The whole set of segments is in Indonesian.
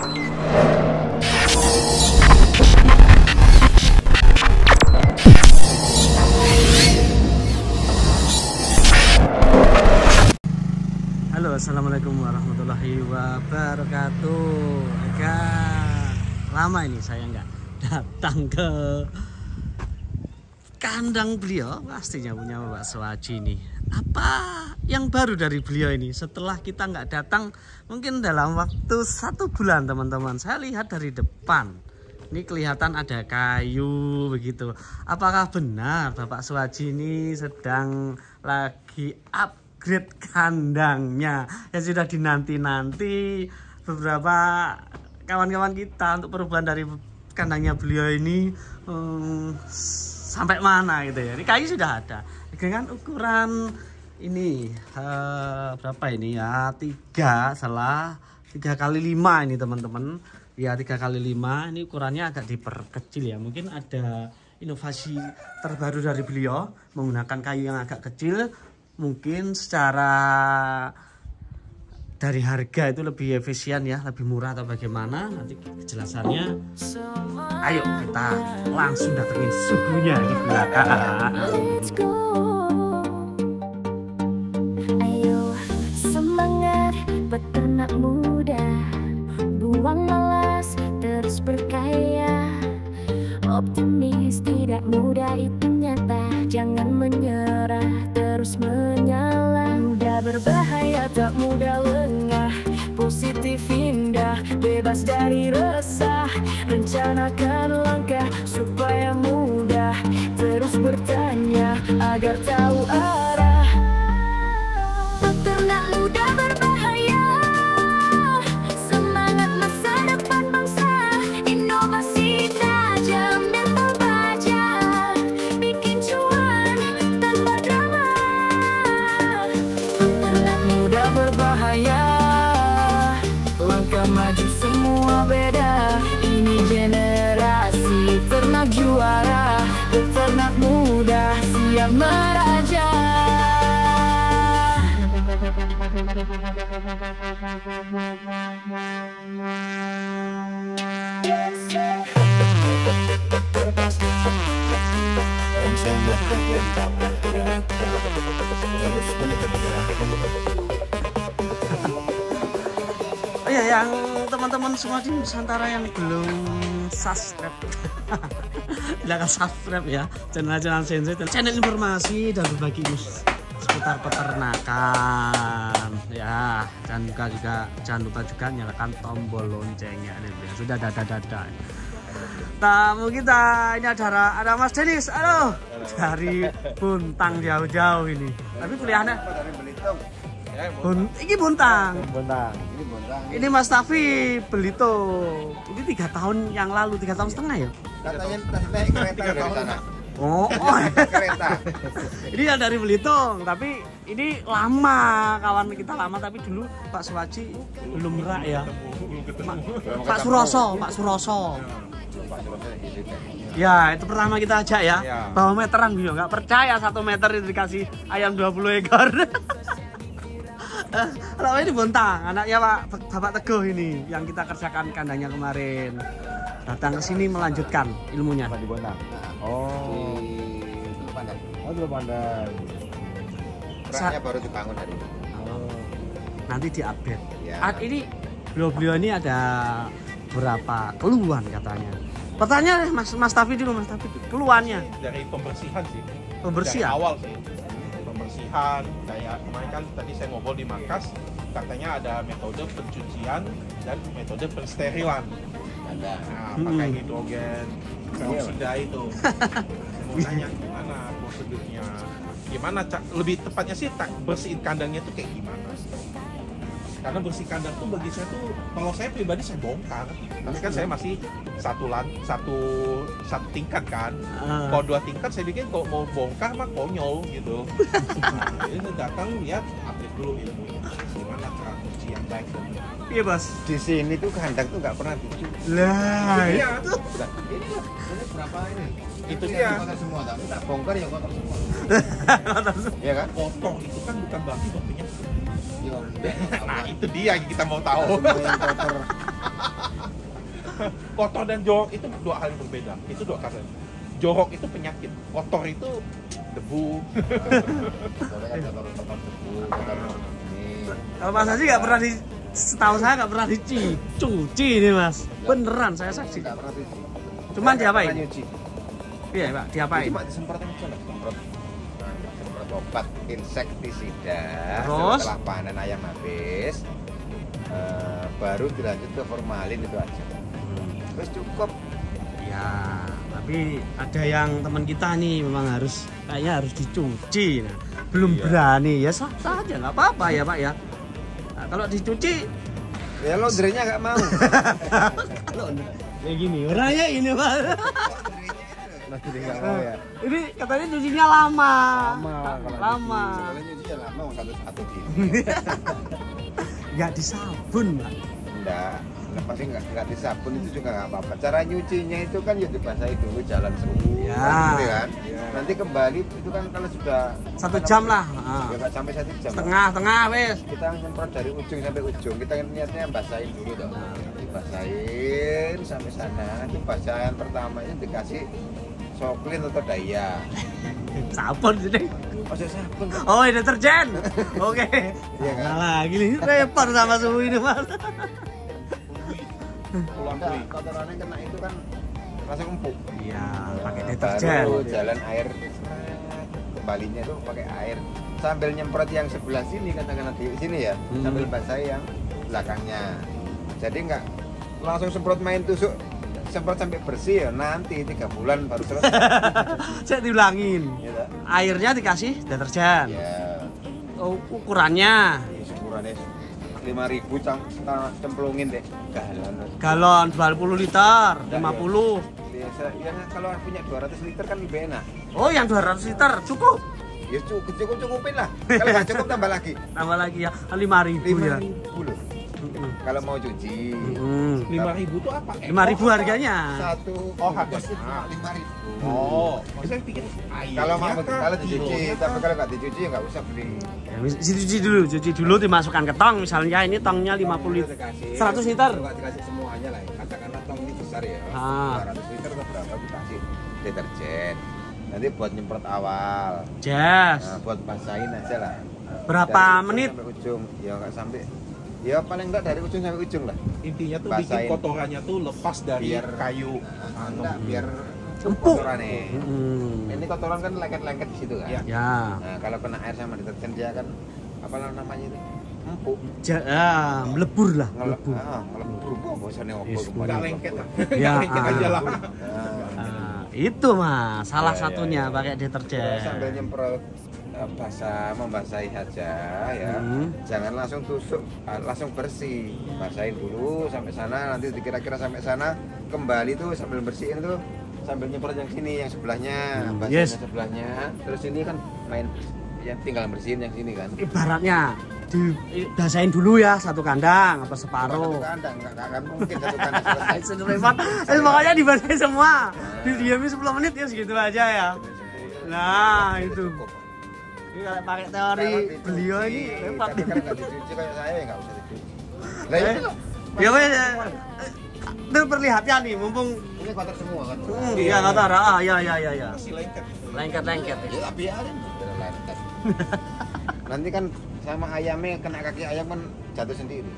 Halo, assalamualaikum warahmatullahi wabarakatuh. Agak lama ini saya nggak datang ke kandang beliau, pastinya punya Mbak Swaji nih. Apa yang baru dari beliau ini setelah kita nggak datang mungkin dalam waktu 1 bulan, teman-teman? Saya lihat dari depan ini kelihatan ada kayu begitu. Apakah benar Bapak Swaji ini sedang lagi upgrade kandangnya yang sudah dinanti-nanti beberapa kawan-kawan kita untuk perubahan dari kandangnya beliau ini sampai mana gitu ya. Ini kayu sudah ada dengan ukuran ini berapa ini ya, 3 kali 5 ini teman-teman ya, 3 kali 5 ini ukurannya agak diperkecil ya. Mungkin ada inovasi terbaru dari beliau menggunakan kayu yang agak kecil, mungkin secara dari harga itu lebih efisien ya, lebih murah atau bagaimana, nanti kejelasannya ayo kita langsung datengin suhunya di belakang. Ayo semangat peternak muda, buang malas terus berkaya, optimis tidak mudah itu nyata, jangan menyerah terus menyala. Mudah berbahaya tak mudah lengah, positif indah bebas dari resah, rencanakan langkah supaya mudah terus bertanya agar tahu arah. Peternak muda berbahaya, semangat masa depan bangsa, inovasi tajam dan terbaca, bikin cuan tanpa drama. Peternak muda berbahaya, langkah maju semua beda, ini generasi ternak juara, peternak muda siap meraja. Oh ya, yang teman-teman semua di Nusantara yang belum subscribe silahkan subscribe ya channel Sensei, channel informasi dan berbagi news seputar peternakan ya. Jangan lupa juga nyalakan tombol loncengnya. Sudah dada. Tamu kita ini ada Mas Denis, halo, dari Buntang jauh-jauh ini, tapi kuliahnya dari Belitung. Ini Buntang. Ini Mas Tafi Belitung. Ini 3 tahun yang lalu, 3 tahun setengah ya? Katanya naik kereta dari sana. Oh. Kereta. Ini yang dari Belitung, tapi ini lama, kawan kita lama, tapi dulu Pak Swaji belum merak ya. Pak Suroso. Ya, itu pertama kita ajak ya. Bawa meteran beliau, nggak percaya 1 meter itu dikasih ayam 20 ekor. Kalau ini Bontang, anaknya Bapak Teguh ini yang kita kerjakan kandangnya kemarin. Datang ke sini melanjutkan ilmunya. Di Bontang. Oh. Di Pandan. Oh, di Pandan. Perannya baru dibangun hari ini. Oh. Nanti diupdate. Ya. Ini beliau ini ada berapa keluhan katanya. Pertanyaan Mas Tafi dulu, keluhannya. Dari pembersihan sih. Pembersihan? Dari awal sih. Pembersihan, kayak kemarin kan tadi saya ngobrol di markas, katanya ada metode pencucian dan metode pensterilan. Ada. Nah, pakai hidrogen peroksida itu. Saya mau tanya gimana prosedurnya? Gimana lebih tepatnya sih bersihin kandangnya tuh kayak gimana? Karena bersih kandang tuh bagi saya tuh, kalau saya pribadi saya bongkar, tapi kan saya masih satu tingkat kan. Kalau 2 tingkat saya bikin kalau mau bongkar mah konyol gitu. Nah, jadi saya datang lihat update dulu ilmunya, gimana cara cuci yang baik. Iya Bos. Di sini tuh kandang tuh nggak pernah dicuci. Lah Iya. Ini berapa ini? Itu dia. Kotor semua, tapi tak bongkar ya kotor semua. Iya kan? Kotor itu kan bukan berarti batunya. Iya. Nah itu dia yang kita mau tahu. Semua yang kotor. Kotor dan jorok itu dua hal yang berbeda. Itu dua kata. Jorok itu penyakit, kotor itu debu. Kalau Mas Haji nggak pernah setahu saya nggak pernah dicuci ini Mas. Beneran saya saksi. Nggak pernah cuci. Cuman diapain? Pernah nyuci. Iya Pak, diapain? Cuma disemprot aja lah, semprot obat insektisida. Terus? Setelah panen ayam habis, baru dilanjut ke formalin itu aja. Terus cukup. Ya, tapi ada yang teman kita nih memang kayaknya harus dicuci. Nah, belum berani ya sah aja nggak apa-apa ya Pak ya. Nah, kalau dicuci Ya laundry-nya nggak mau. kayak gini orangnya ini Pak. Laundry nggak mau ya. Ini katanya cucinya lama. Lama. Soalnya nyucinya lama satu-satu gini. Nggak disabun Pak. Enggak. Pasti nggak disabun itu juga nggak apa-apa. Cara nyucinya itu kan ya dibasahi dulu jalan semua. Ya. Gitu kan. Nanti kembali itu kan kalau sudah 1 jam lah. Ya nggak sampai 1 jam. Setengah wes. Kita nyemprot dari ujung sampai ujung. Kita niatnya basahin dulu dong. Dibasahin sampai sana. Itu basahan pertamanya dikasih soklin atau daya. Sabun sini. Maksud sabun. Oh, ini deterjen. Oke. Iya kan? Nah, lagi nih repot sama suhu ini Mas. Pulang Enggak, kulit. kotorannya kena itu kan langsung empuk. Iya, pakai deterjen. Baru jalan air kembalinya tuh pakai air sambil nyemprot yang sebelah sini katakanlah di sini ya, sambil basahi yang belakangnya. Jadi nggak langsung semprot main tusuk, semprot sampai bersih ya nanti 3 bulan baru selesai. Saya diulangin. Ya, tak? Airnya dikasih deterjen. Ya, Oh, ukurannya ukurannya 5.000 cemplungin deh galon 20 liter, 50. biasa ya kalau punya 200 liter kan lebih enak. Oh, yang 200 liter cukup. Ya cukupin lah, kalau nggak cukup tambah lagi. Tambah lagi ya 5.000 ya. 5.000 loh kalau mau cuci. 5.000 itu apa? 5.000 harganya. Satu harganya. 5.000. Oh, saya pikir airnya Kalau dicuci, kilonya tapi kalau nggak dicuci ya nggak usah beli. Ya, cuci dulu dimasukkan ke tong. Misalnya ini tongnya 50 liter, 100 liter. Nggak dikasih semuanya lah. Katakanlah tong ini besar ya. Ah. 200 liter atau berapa dikasih deterjen. Nanti buat nyemprot awal. Yes. Nah, buat basahin aja lah. Berapa Dari ujung menit? Sampai ujung. Ya nggak sampai. Ya paling nggak dari ujung sampai ujung lah. intinya tuh Basahin. bikin kotorannya tuh lepas dari Biar kayu. Enggak, biar Empuk. kotorannya. Ini kotoran kan lengket-lengket di situ kan. Iya. Ya. Nah, kalau kena air sama deterjen dia kan apa namanya itu? Empuk. Melebur lah, melebur. Ngelebur kok bosannya opo Yes, kemarin. Nggak lengket lah. Ya, Nggak lengket aja lah. Nah, itu Mas, salah Ya, satunya ya. pakai deterjen. Sambil nyemprot membasahi aja ya. Jangan langsung tusuk, langsung bersih. Basahin dulu sampai sana, nanti kira-kira sampai sana kembali tuh sambil bersihin tuh sambil nyemprot yang sini, yang sebelahnya, basahin Yes. yang sebelahnya. Terus ini kan main yang tinggal bersihin yang sini kan. Ibaratnya dibasahin dulu ya satu kandang apa separuh. Satu kandang, nggak akan mungkin satu kandang selesai. Repot. Pokoknya dibasahin semua. Didiamin 10 menit ya segitu aja ya. Nah, itu. Cukup. Ini kalau pakai teori Kalau dicuci, beliau ini repot. tapi kalau nggak dicuci kayak saya ya nggak usah dicuci. Lah itu loh. Ya wes. Itu perlihatnya nih mumpung Ini kotor semua kan. iya kotor. Ah, ya. Masih lengket. Lengket. Ya biarin. Lengket. Nanti kan sama ayamnya kena kaki ayam kan jatuh sendiri.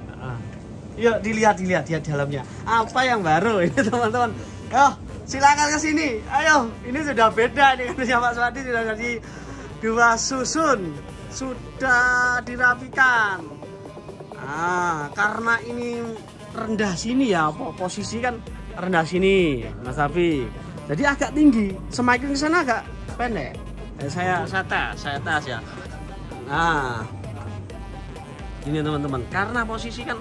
Yuk dilihat di dalamnya. Apa yang baru ini teman-teman? Yo, silakan ke sini. Ayo, ini sudah beda nih kan Pak Swadi sudah jadi 2 susun. Sudah dirapikan. Karena ini rendah sini ya, posisi kan rendah sini, Mas Safi. Jadi agak tinggi. Semakin ke sana agak pendek. Saya tes ya. Nah, ini teman-teman, karena posisi kan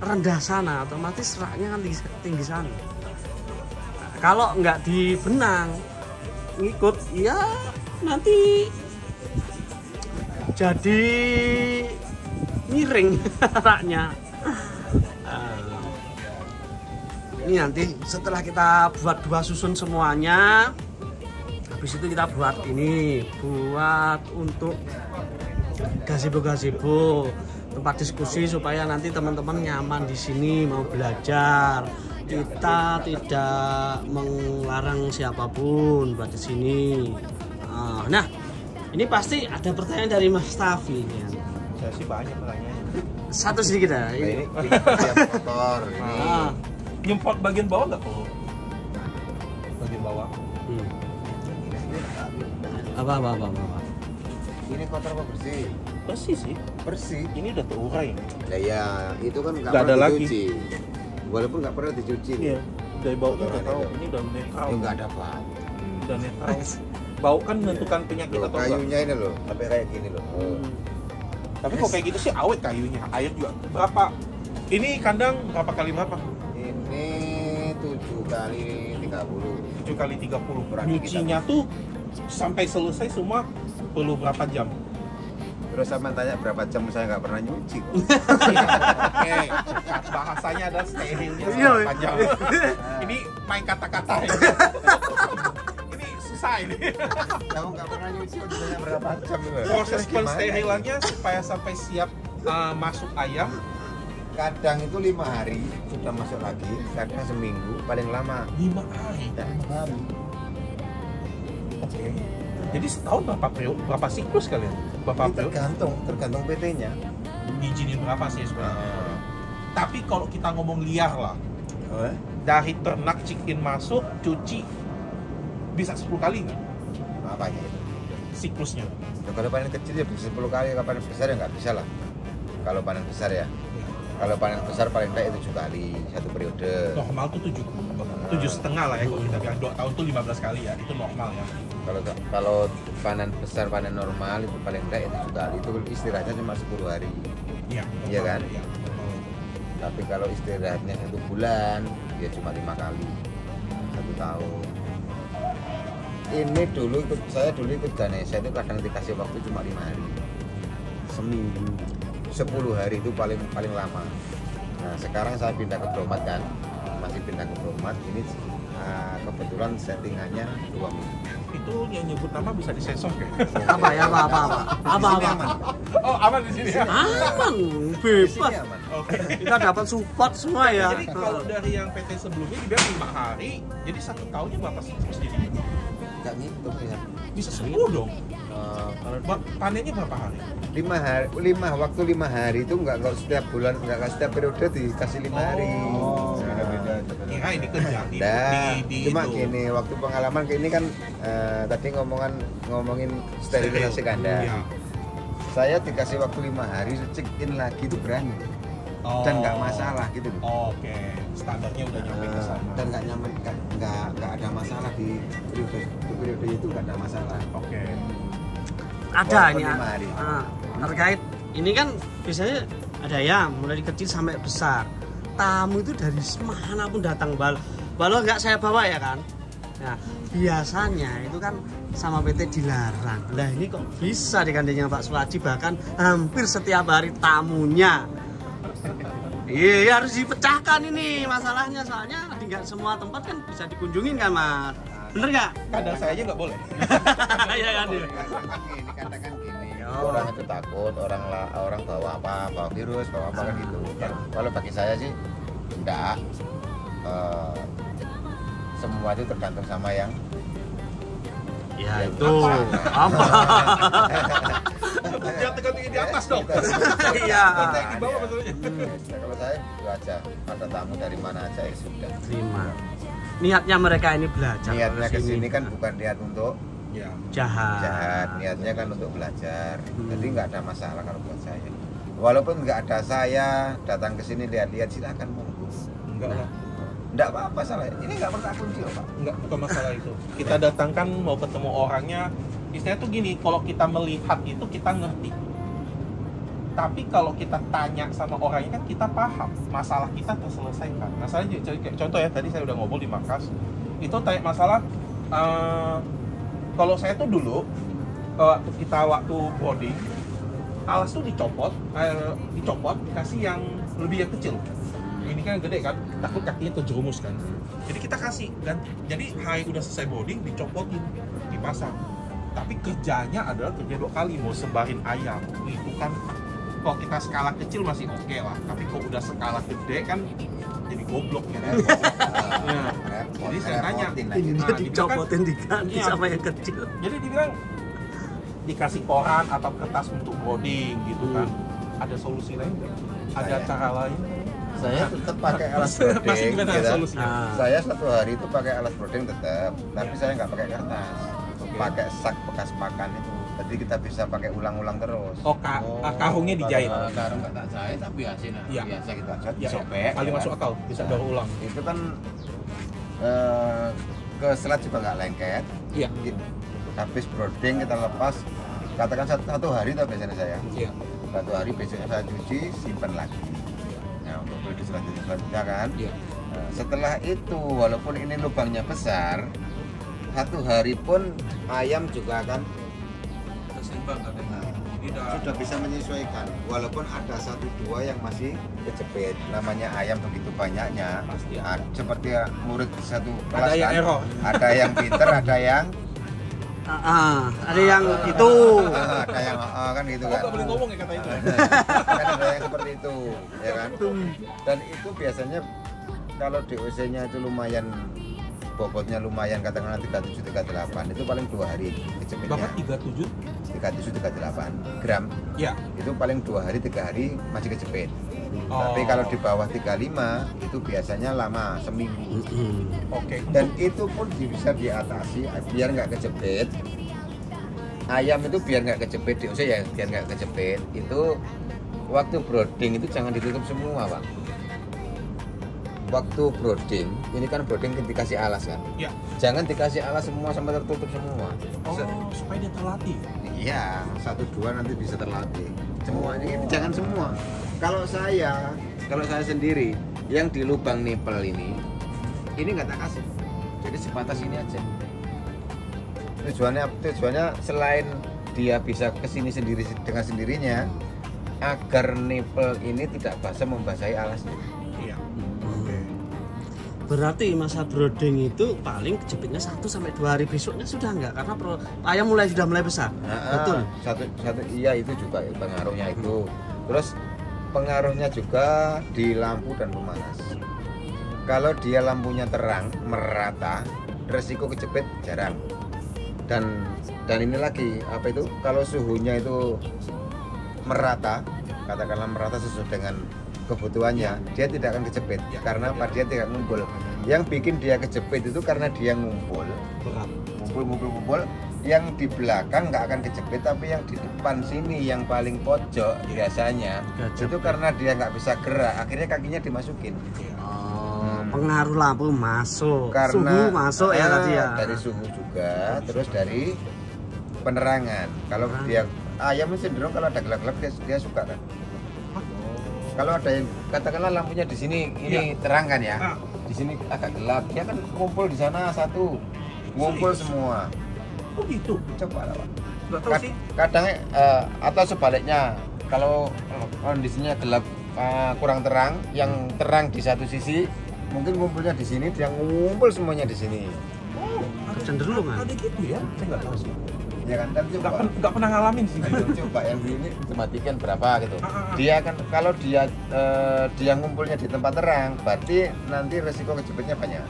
rendah sana, otomatis seraknya kan tinggi sana. Nah, kalau nggak dibenang, ngikut, ya nanti jadi miring raknya. Ini nanti setelah kita buat 2 susun semuanya, habis itu kita buat ini, buat untuk gazebo tempat diskusi supaya nanti teman-teman nyaman di sini mau belajar kita tidak melarang siapapun buat di sini. Nah, ini pasti ada pertanyaan dari Mas Tafi ini. Saya sih banyak pertanyaannya. Satu sedikit ya. Ini siap motor ini. Nyemprot bagian bawah nggak perlu? Bagian bawah. Apa. Ini kotor apa bersih? Bersih sih. Bersih. Ini udah terurai. Nah, ya itu kan nggak Nggak ada pernah lagi. dicuci. Walaupun nggak pernah dicuci. Iya. Dari baunya udah Kotoran tahu. itu. Ini udah netral. Nggak ada bau. Udah netral. Bau kan menentukan penyakit Loh, atau enggak. kayunya ini loh, sampai kayak gini loh. Tapi kok kayak gitu sih awet kayunya. Air juga. Berapa? Ini kandang berapa kali berapa? Ini 7 kali 30. 7 kali 30. Berarti Nyucinya tuh sampai selesai semua perlu berapa jam? Terus sama tanya berapa jam, saya nggak pernah nyuci kok. Oke, bahasanya ada sterilnya Iya. berapa jam. Ini main kata-kata ini. Ini susah ini. Kamu nggak pernah nyuci kok ditanya berapa jam loh. Proses Gimana? pensterilannya supaya sampai siap masuk ayam. Kadang itu 5 hari sudah masuk lagi, kadang seminggu, paling lama 5 hari. 5 hari. Oke. Jadi setahun berapa siklus kalian? Berapa Ini periode? tergantung PT-nya. Izinin berapa sih sebenarnya? Tapi kalau kita ngomong liar lah, Oh, dari ternak chicken masuk, cuci bisa 10 kali nggak apanya itu? siklusnya? Ya, kalau panen kecil ya bisa 10 kali, kalau panen besar ya nggak bisa lah. Kalau panen besar ya. Kalau panen besar paling baik 7 kali satu periode. Normal tuh 7,5 lah ya, kalau kita bilang 2 tahun tuh 15 kali ya, itu normal ya. Kalau panen besar, panen normal itu paling baik 7 kali. Itu istirahatnya cuma 10 hari. Iya. Iya kan? Iya. Tapi kalau istirahatnya 1 bulan, ya cuma 5 kali 1 tahun. Ini saya dulu ikut Ganesha itu kadang dikasih waktu cuma 5 hari, seminggu, 10 hari itu paling lama. Nah sekarang saya pindah ke Bromat kan, masih pindah ke Bromat. Ini kebetulan settingannya 2 minggu. Itu yang nyebut nama bisa disensor ya? Apa? Di sini aman. Oh aman di sini ya? Aman, Di sini bebas. aman. Oke. Kita dapat support semua ya. Jadi kalau dari yang PT sebelumnya dibilang 5 hari, jadi 1 tahunnya berapa siklus jadi? Nggak ngitung ya. Bisa 10 dong. Kalau Panennya berapa hari? 5 hari itu nggak setiap bulan, nggak setiap periode dikasih 5 hari. Beda-beda. Kira ini kerja Nah, cuma itu. gini, waktu pengalaman kayak ini kan tadi ngomongin sterilisasi kandang. Iya. Saya dikasih waktu 5 hari, check in lagi itu berani dan nggak masalah gitu loh. Oke, standarnya udah nyampe ke sana. Dan nggak ada masalah di periode itu, nggak ada masalah. Oke. Ada Walaupun ini 5 hari. terkait ini kan biasanya ada ya mulai kecil sampai besar. Tamu itu dari mana pun datang, balo nggak saya bawa ya kan. Nah biasanya itu kan sama PT dilarang. Lah ini kok bisa di kandangnya Pak Suwaji, bahkan hampir setiap hari tamunya. Iya harus dipecahkan ini masalahnya, soalnya nggak semua tempat kan bisa dikunjungin kan Mas. Bener nggak? Kandang saya aja nggak boleh. Iya kan. Katakan gini, orang itu takut, orang bawa virus, bawa apa kan gitu. Kalau bagi saya sih enggak. Semua itu tergantung sama yang Ya itu apa? Dia tekan di atas dong. Iya. Kita yang di bawah maksudnya. Kalau saya itu aja, ada tamu dari mana aja ya sudah. Terima. Niatnya mereka ini belajar. Niatnya ke kesini. sini kan bukan niat untuk Ya. jahat. niatnya kan untuk belajar. Jadi nggak ada masalah kalau buat saya. Walaupun nggak ada saya datang ke sini lihat-lihat, silakan monggo. Enggak lah. Nggak apa-apa salah. Ini nggak pernah kunci loh Pak. Enggak, bukan masalah itu. Kita datangkan mau ketemu orangnya. Istilahnya tuh gini, kalau kita melihat itu kita ngerti. Tapi kalau kita tanya sama orangnya kan kita paham, masalah kita terselesaikan. Masalahnya contoh ya, tadi saya udah ngobrol di markas. Itu tanya masalah kalau saya tuh dulu waktu boarding, alas tuh dicopot, kasih yang lebih yang kecil. Ini kan gede kan, takut kakinya terjerumus kan. Jadi kita kasih ganti. Jadi hari udah selesai boarding, dicopotin, dipasang. Tapi kerjanya adalah kerja 2 kali, mau sebarin ayam. Itu kan kalau kita skala kecil masih oke lah, tapi kalau udah skala gede kan jadi goblok gitu. Jadi saya tanya, Ini dia dicopotin diganti Iya. sama yang kecil. Jadi dibilang dikasih koran atau kertas untuk boarding gitu kan. Ada solusi lain nggak? Ada cara lain? Saya tetap pakai alas Masih boarding gimana gitu. solusinya? Saya satu hari itu pakai alas boarding tetap, tapi saya nggak pakai kertas, pakai sak bekas makan itu. Jadi kita bisa pakai ulang-ulang terus. Oh, karungnya dijahit. Karung nggak tak jahit, tapi Iya. biasa kita jahit, Ya, disobek. paling ya masuk kan. akal, bisa daur ulang. Itu kan ke selat juga nggak lengket. Iya. Habis boarding kita lepas, katakan satu hari tuh biasanya saya. Iya. Satu hari besoknya saya cuci, simpan lagi. Nah, untuk beli selanjutnya kan. Iya. Nah, setelah itu walaupun ini lubangnya besar, satu hari pun ayam juga akan sudah bisa menyesuaikan. Walaupun ada satu dua yang masih kejepit, namanya ayam begitu banyaknya. Pasti Nah, seperti murid satu kelas Ada yang kan, error. ada yang pinter, ada yang Ada yang itu. ada yang kan gitu kan. Nggak boleh ngomong ya kata itu. Kan ada yang seperti itu, ya kan. Dan itu biasanya kalau DOC-nya itu lumayan, bobotnya lumayan, katakanlah 37 38, itu paling 2 hari kejepitnya. Bahkan 37. 37 38 gram Ya. itu paling 2 hari 3 hari masih kejepit. Oh. Tapi kalau di bawah 35 itu biasanya lama, seminggu. Oke. Dan itu pun bisa diatasi biar nggak kejepit. Ayam itu biar nggak kejepit, DOC ya biar nggak kejepit. Itu waktu brooding itu jangan ditutup semua, Pak. Waktu brooding, ini kan brooding dikasih alas kan. Ya. Jangan dikasih alas semua sampai tertutup semua. Oh, supaya dia terlatih. Iya, 1-2 nanti bisa terlatih. Semuanya ini jangan semua. Kalau saya sendiri yang di lubang nipel ini nggak tak kasih. Jadi sebatas ini aja. Tujuannya selain dia bisa kesini sendiri dengan sendirinya, agar nipel ini tidak basah membasahi alasnya. Iya. Berarti masa brooding itu paling kejepitnya 1-2 hari, besoknya sudah enggak, karena ayam sudah mulai besar. Betul. Satu iya, itu juga pengaruhnya itu. Terus pengaruhnya juga di lampu dan pemanas. Kalau dia lampunya terang merata, resiko kejepit jarang. Dan ini lagi apa itu? Kalau suhunya itu merata, katakanlah merata sesuai dengan kebutuhannya, dia tidak akan kejepit. Karena apa? Dia tidak ngumpul. Yang bikin dia kejepit itu karena dia ngumpul, ngumpul. Yang di belakang nggak akan kejepit, tapi yang di depan sini yang paling pojok biasanya itu karena dia nggak bisa gerak, akhirnya kakinya dimasukin. Pengaruh lampu masuk, Karena suhu masuk ya tadi ya. Dari suhu juga, terus dari penerangan. Kalau dia ayam cenderung kalau ada gelap-gelap dia suka kan. Kalau ada yang katakanlah lampunya di sini ini terang kan ya, di sini agak gelap, dia kan ngumpul di sana satu, ngumpul semua. Oh gitu. Coba lah, Pak. Nggak tahu sih. Kadang atau sebaliknya, kalau kondisinya gelap kurang terang, yang terang di satu sisi, mungkin ngumpulnya di sini, dia ngumpul semuanya di sini. Oh, Kecenderungan. ada gitu ya? Saya nggak tahu sih. Ya kan, dan coba. Nggak pernah ngalamin sih. Coba yang ini dimatikan berapa gitu. Dia kan kalau dia ngumpulnya di tempat terang, berarti nanti resiko kejepitnya banyak.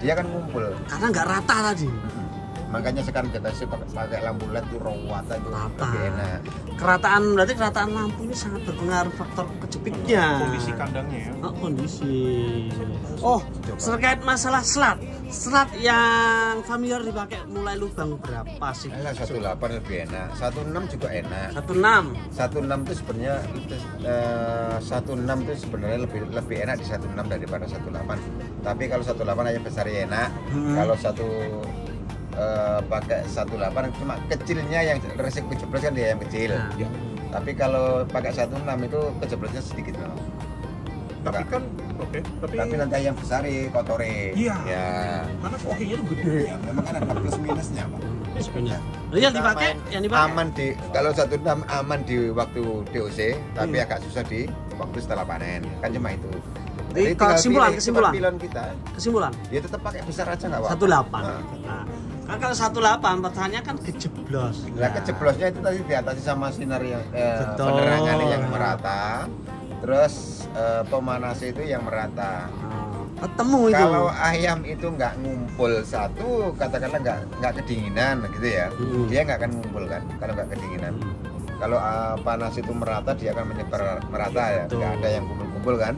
Dia kan ngumpul. Karena nggak rata tadi. Makanya sekarang kita sih pakai lampu LED itu rawatan itu Rata. lebih enak. Berarti kerataan lampu ini sangat berpengaruh faktor kejepitnya. Kondisi kandangnya ya. Oh, kondisi. Oh, terkait masalah selat yang familiar dipakai mulai lubang berapa sih? 18 lebih enak, 16 juga enak. 16. 16 itu sebenarnya 16 itu sebenarnya lebih enak di 16 daripada 18. Tapi kalau 18 aja besar ya enak. Kalau pakai 18 cuma kecilnya yang resiko kejeblos kan dia yang kecil. Ya. Tapi kalau pakai 16 itu kejeblosnya sedikit memang. Tapi kan Tapi nanti yang besar kotore. Iya. Ya. karena kokingnya tuh gede. Ya, memang kan ada plus minusnya, Pak. Sebenarnya. Yang dipakai Aman kalau 16 aman di waktu DOC, tapi agak susah di waktu setelah panen. Kan cuma itu. Jadi tinggal kesimpulan. pilih pilihan kita. Kesimpulan. Dia tetap pakai besar aja nggak apa-apa. 18. Nah. Nah, kan kalau 18 pertanyaan kan kejeblos. Nah, kejeblosnya itu tadi diatasi sama sinar yang Betul. penerangan yang merata. Terus pemanas itu yang merata. Ketemu itu. Kalau ayam itu nggak ngumpul satu, katakanlah nggak kedinginan gitu ya, dia nggak akan ngumpul kan kalau nggak kedinginan. Kalau panas itu merata, dia akan menyebar merata ya, nggak ada yang kumpul-kumpul kan.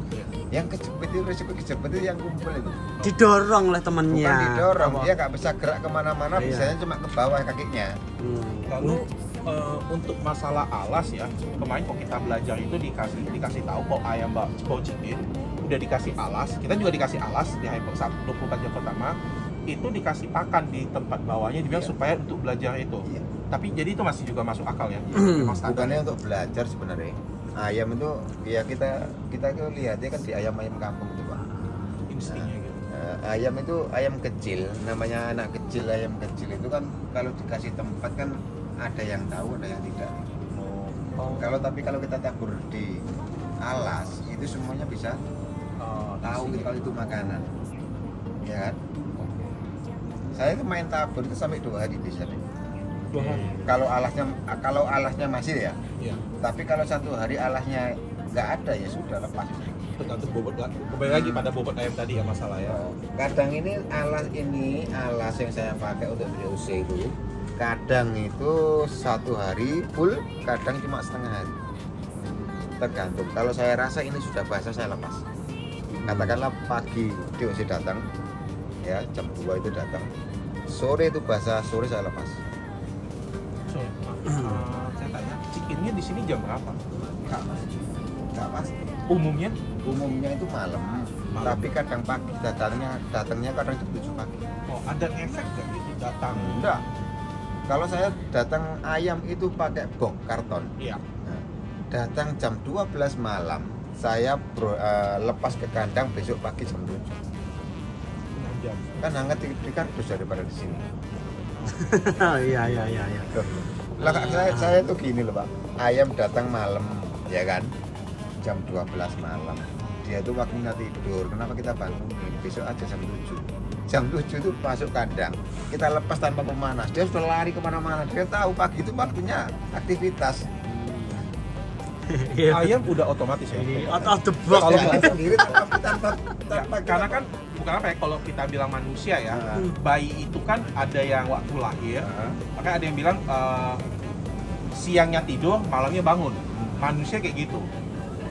Yang kejepit itu, risiko kejepit itu yang kumpul itu. Didorong oleh temennya. Bukan didorong, dia nggak bisa gerak kemana-mana, bisanya cuma ke bawah kakinya. Lalu untuk masalah alas ya, kemarin kok kita belajar itu dikasih tahu kok ayam Bow Chicken udah dikasih alas, kita juga dikasih alas di hari 24 jam pertama itu dikasih pakan di tempat bawahnya, dibilang supaya untuk belajar itu. Tapi jadi itu masih juga masuk akal ya. Bukannya untuk belajar sebenarnya. Ayam itu ya kita tuh lihatnya kan di ayam-ayam kampung itu Pak. Instingnya gitu. Ayam itu ayam kecil, namanya anak kecil, ayam kecil itu kan kalau dikasih tempat kan ada yang tahu, ada yang tidak. Tapi kalau kita tabur di alas itu semuanya bisa tahu gitu, kalau itu makanan, ya kan? Saya itu main tabur itu sampai 2 hari bisa deh. 2 hari. Kalau alasnya masih ya. Iya. Tapi kalau 1 hari alasnya nggak ada ya sudah lepas. Tergantung bobot kembali lagi pada bobot ayam tadi ya masalah ya. Kadang ini alas yang saya pakai untuk VOC itu, kadang itu 1 hari full, kadang cuma setengah hari. Tergantung. Kalau saya rasa ini sudah basah, saya lepas. Katakanlah pagi VOC datang, ya jam 2 itu datang, sore itu basah, sore saya lepas. Saya tanya, chickennya di sini jam berapa? Nggak pasti. Umumnya itu malam. Tapi kadang pagi datangnya kadang jam 7 pagi. Oh, ada efek nggak gitu datang? Enggak. Kalau saya datang ayam itu pakai box karton. Iya. Nah, datang jam 12 malam, saya lepas ke kandang besok pagi jam 7. 6 jam. Kan hangat di kardus daripada di sini. Iya. Lah saya tuh gini loh Pak, ayam datang malam ya kan, jam 12 malam, dia tuh waktunya tidur, kenapa kita bangunin? Besok aja jam 7. Jam 7 itu masuk kandang, kita lepas tanpa pemanas, dia sudah lari kemana-mana, dia tahu pagi itu waktunya aktivitas. Ayam udah otomatis ya. Out of the box. Kalau Dia sendiri tanpa karena kan bukan apa ya, kalau kita bilang manusia ya, bayi itu kan ada yang waktu lahir, makanya ada yang bilang siangnya tidur, malamnya bangun. Manusia kayak gitu.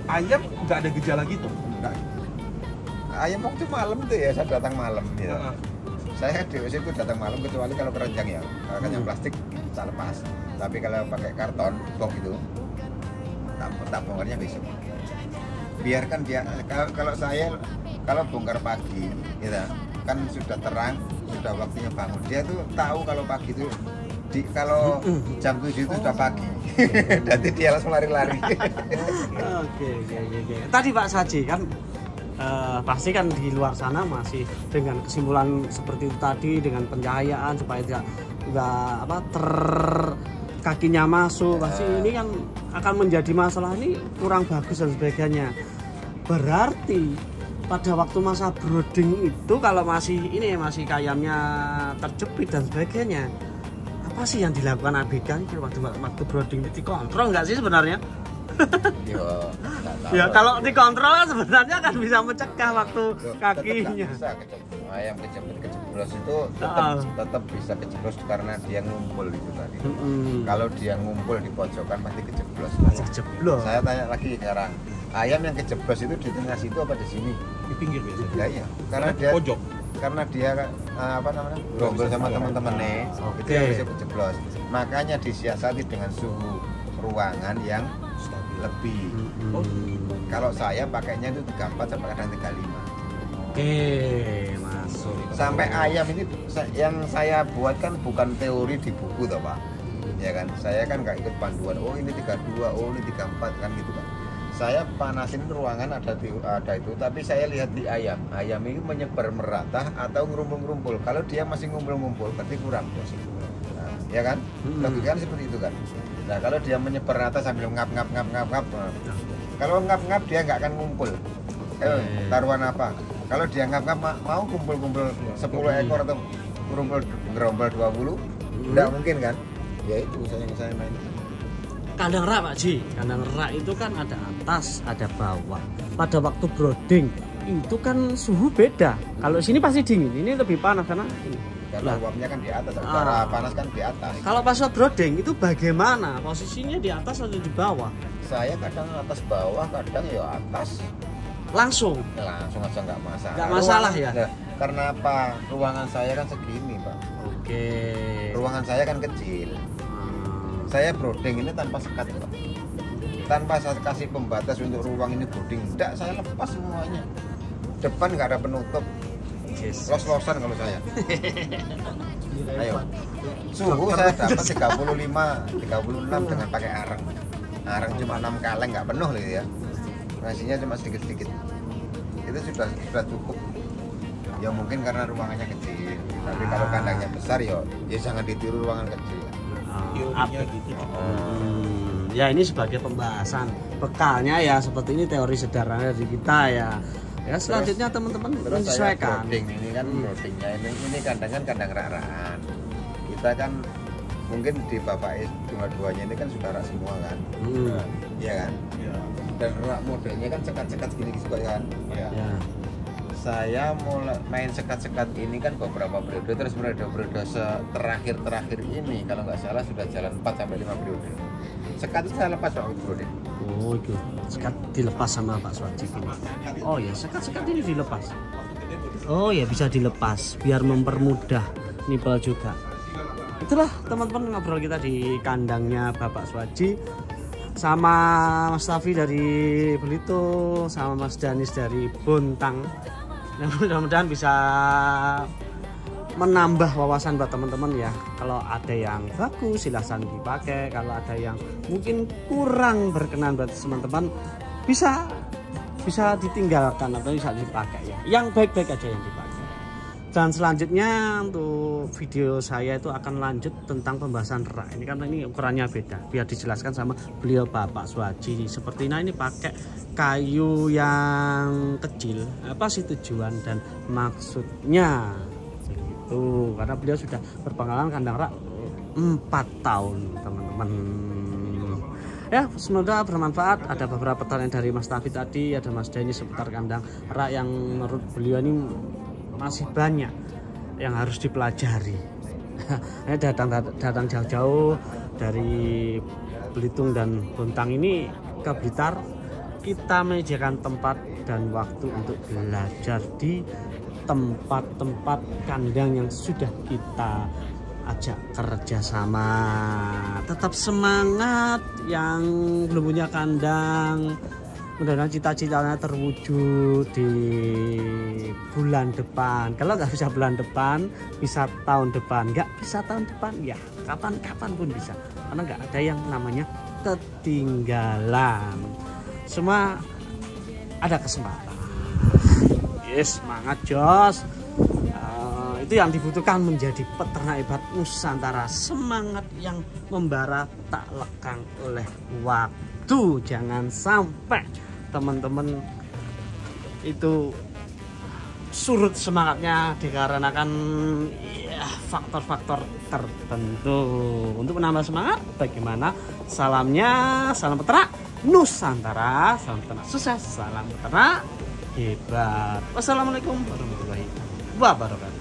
Ayam nggak ada gejala gitu. Enggak. Ayam waktu malam tuh ya, saya datang malam gitu. Saya di itu datang malam, kecuali kalau keranjang ya, kalau keranjang plastik saya lepas. Tapi kalau pakai karton box itu tak bongkarnya besok. Biarkan dia, kalau bongkar pagi gitu, kan sudah terang, sudah waktunya bangun, dia tuh tahu kalau pagi itu kalau jam 7 itu sudah pagi. Nanti dia langsung lari-lari. Oke. Tadi Pak Saji kan pasti kan di luar sana masih dengan kesimpulan seperti itu tadi, dengan pencahayaan supaya tidak kakinya masuk, pasti ini kan akan menjadi masalah, ini kurang bagus dan sebagainya. Berarti pada waktu masa brooding itu kalau masih ayamnya terjepit dan sebagainya, apa sih yang dilakukan ABK waktu brooding itu? Dikontrol nggak sih sebenarnya? Ya kalau dikontrol kan sebenarnya kan bisa mencegah waktu kakinya. Bisa ayam kejeblos itu tetap bisa kejeblos karena dia ngumpul itu tadi. Kalau dia ngumpul di pojokan pasti kejeblos. Saya tanya lagi sekarang, ayam yang kejeblos itu di tengah situ apa di sini? Di pinggir biasanya. Ya iya, karena dia pojok. Karena dia gerombol sama teman-temannya, itu yang bisa kejeblos. Makanya disiasati dengan suhu ruangan yang lebih. Kalau saya pakainya itu 34 sampai kadang 35. Masuk. Sampai ayam ini yang saya buat kan bukan teori di buku toh Pak. Ya kan, saya kan nggak ikut panduan. Oh ini 32, oh ini 34 kan gitu kan. Saya panasin ruangan ada itu, tapi saya lihat di ayam ini menyebar merata atau ngerumpul-ngerumpul. Kalau dia masih ngumpul-ngumpul berarti kurang. Nah, ya kan? Logikanya seperti itu kan. Nah kalau dia menyebar rata sambil ngap. Kalau ngap dia nggak akan ngumpul. Taruhan apa? Kalau dia ngap mau kumpul-kumpul 10 ekor atau gerombol 20, nggak mungkin kan? Ya itu saya main. kandang rak Pak Ji. Kandang rak itu kan ada atas, ada bawah. Pada waktu brooding itu kan suhu beda. Kalau sini pasti dingin, ini lebih panas karena ini. Karena uapnya kan di atas, udara panas kan di atas. Kalau pas brooding itu bagaimana? Posisinya di atas atau di bawah? Saya kadang atas bawah, kadang ya atas. Langsung Aja nggak masalah. Nggak masalah ya? Nah, karena apa? Ruangan saya kan segini, Pak. Oke. Ruangan saya kan kecil. Saya brooding ini tanpa sekat, Pak. Tanpa saya kasih pembatas untuk ruang ini brooding. Tidak, saya lepas semuanya. Depan nggak ada penutup. Los-losan kalau saya. Ayo. Suhu saya dapat 36 dengan pakai areng. Areng cuma 6 kaleng, nggak penuh loh ya. Nasinya cuma sedikit-sedikit. Itu sudah cukup. Ya mungkin karena ruangannya kecil. Tapi kalau kandangnya besar ya jangan ditiru ruangan kecil. Teorinya gitu. Ya ini sebagai pembahasan bekalnya ya, seperti ini teori sederhana dari kita ya. Ya selanjutnya teman-teman menyesuaikan. Ini kan broodingnya ini kandang rak-rakan. Kita kan mungkin di bapak dua-duanya ini kan sudah rak semua kan. Iya kan? Ya. Dan rak modelnya kan sekat-sekat segini juga kan. Ya. Saya mulai main sekat-sekat ini kan beberapa periode, terus periode terakhir ini kalau nggak salah sudah jalan 4 sampai 5 periode. Sekat itu saya lepas waktu periode. Oh itu sekat dilepas sama Pak Suwaji ini. Oh ya sekat ini dilepas. Oh ya bisa dilepas biar mempermudah nipel juga. Itulah teman-teman ngobrol kita di kandangnya Bapak Suwaji sama Mas Tafi dari Belitung, sama Mas Danis dari Bontang. Nah, mudah-mudahan bisa menambah wawasan buat teman-teman ya. Kalau ada yang bagus silahkan dipakai, kalau ada yang mungkin kurang berkenan buat teman-teman bisa ditinggalkan atau bisa dipakai ya. Yang baik-baik aja yang dipakai. Dan selanjutnya untuk video saya itu akan lanjut tentang pembahasan rak. Ini kan ini ukurannya beda, biar dijelaskan sama beliau Bapak Suwaji. Seperti ini pakai kayu yang kecil. Apa sih tujuan dan maksudnya? Begitu. Karena beliau sudah berpengalaman kandang rak 4 tahun, teman-teman. Ya, semoga bermanfaat. Ada beberapa pertanyaan dari Mas Tafi tadi, ada Mas Denny seputar kandang rak yang menurut beliau ini masih banyak yang harus dipelajari. datang jauh-jauh dari Belitung dan Bontang ini ke Blitar, kita menyediakan tempat dan waktu untuk belajar di tempat-tempat kandang yang sudah kita ajak kerjasama. Tetap semangat yang belum punya kandang, mudah-mudahan cita-citanya terwujud di bulan depan. Kalau nggak bisa bulan depan, bisa tahun depan. Nggak bisa tahun depan, ya kapan-kapan pun bisa. Karena nggak ada yang namanya ketinggalan. Semua ada kesempatan. Yes, semangat Jos. Itu yang dibutuhkan menjadi peternak hebat Nusantara. Semangat yang membara tak lekang oleh waktu. Jangan sampai teman-teman itu surut semangatnya dikarenakan ya, faktor-faktor tertentu. Untuk menambah semangat, bagaimana? Salamnya, salam peternak Nusantara, salam peternak sukses, salam peternak hebat. Wassalamualaikum warahmatullahi wabarakatuh.